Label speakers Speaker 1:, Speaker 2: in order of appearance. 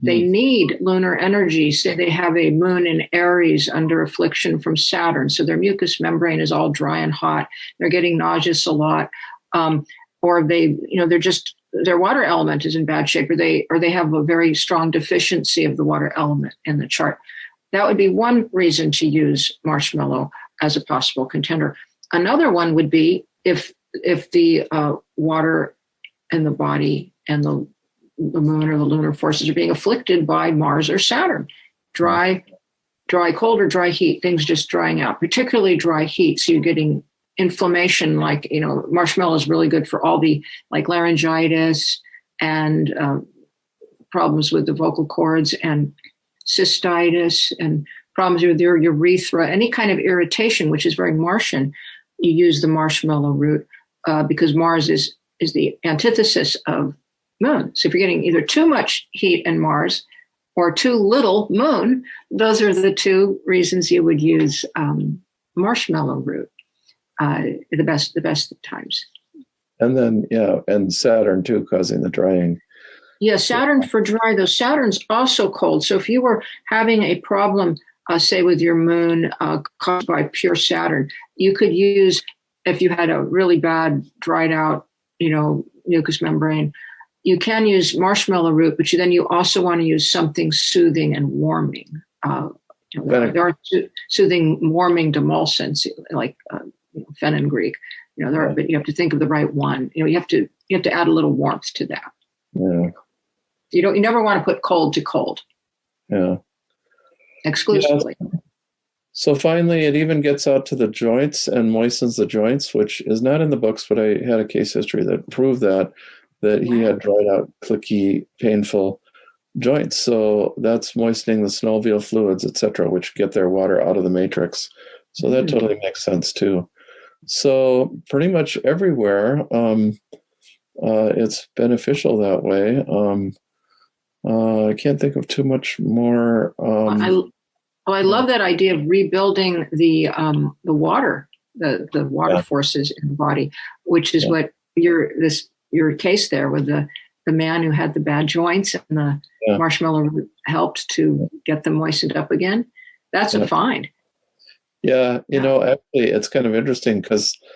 Speaker 1: They need lunar energy. Say they have a moon in Aries under affliction from Saturn. So their mucous membrane is all dry and hot. They're getting nauseous a lot. Or their water element is in bad shape, or they have a very strong deficiency of the water element in the chart. That would be one reason to use marshmallow as a possible contender. Another one would be if the water in the body and the moon or the lunar forces are being afflicted by Mars or Saturn. Dry, cold, or dry heat, things just drying out, particularly dry heat. So you're getting inflammation, marshmallow is really good for all the laryngitis and problems with the vocal cords and cystitis and problems with your urethra, any kind of irritation, which is very Martian. You use the marshmallow root because Mars is the antithesis of Moon. So if you're getting either too much heat in Mars or too little Moon, those are the two reasons you would use marshmallow root the best of times.
Speaker 2: And then, and Saturn too, causing the drying.
Speaker 1: Yeah, Saturn for dry, though Saturn's also cold. So if you were having a problem, say with your moon caused by pure Saturn, you could use, if you had a really bad dried out, mucous membrane, you can use marshmallow root, but you also want to use something soothing and warming. There are soothing, warming demulcents like fenugreek. But you have to think of the right one. You have to add a little warmth to that.
Speaker 2: Yeah.
Speaker 1: You never want to put cold to cold.
Speaker 2: Yeah.
Speaker 1: Exclusively.
Speaker 2: Yeah. So finally, it even gets out to the joints and moistens the joints, which is not in the books, but I had a case history that proved that he had dried out, clicky, painful joints. So that's moistening the synovial fluids, etc., which get their water out of the matrix. So that totally makes sense too. So pretty much everywhere, it's beneficial that way. I can't think of too much more.
Speaker 1: I love that idea of rebuilding the water, the water forces in the body, which is what your case there with the man who had the bad joints and the marshmallow helped to get them moistened up again. That's a find.
Speaker 2: Yeah, actually, it's kind of interesting because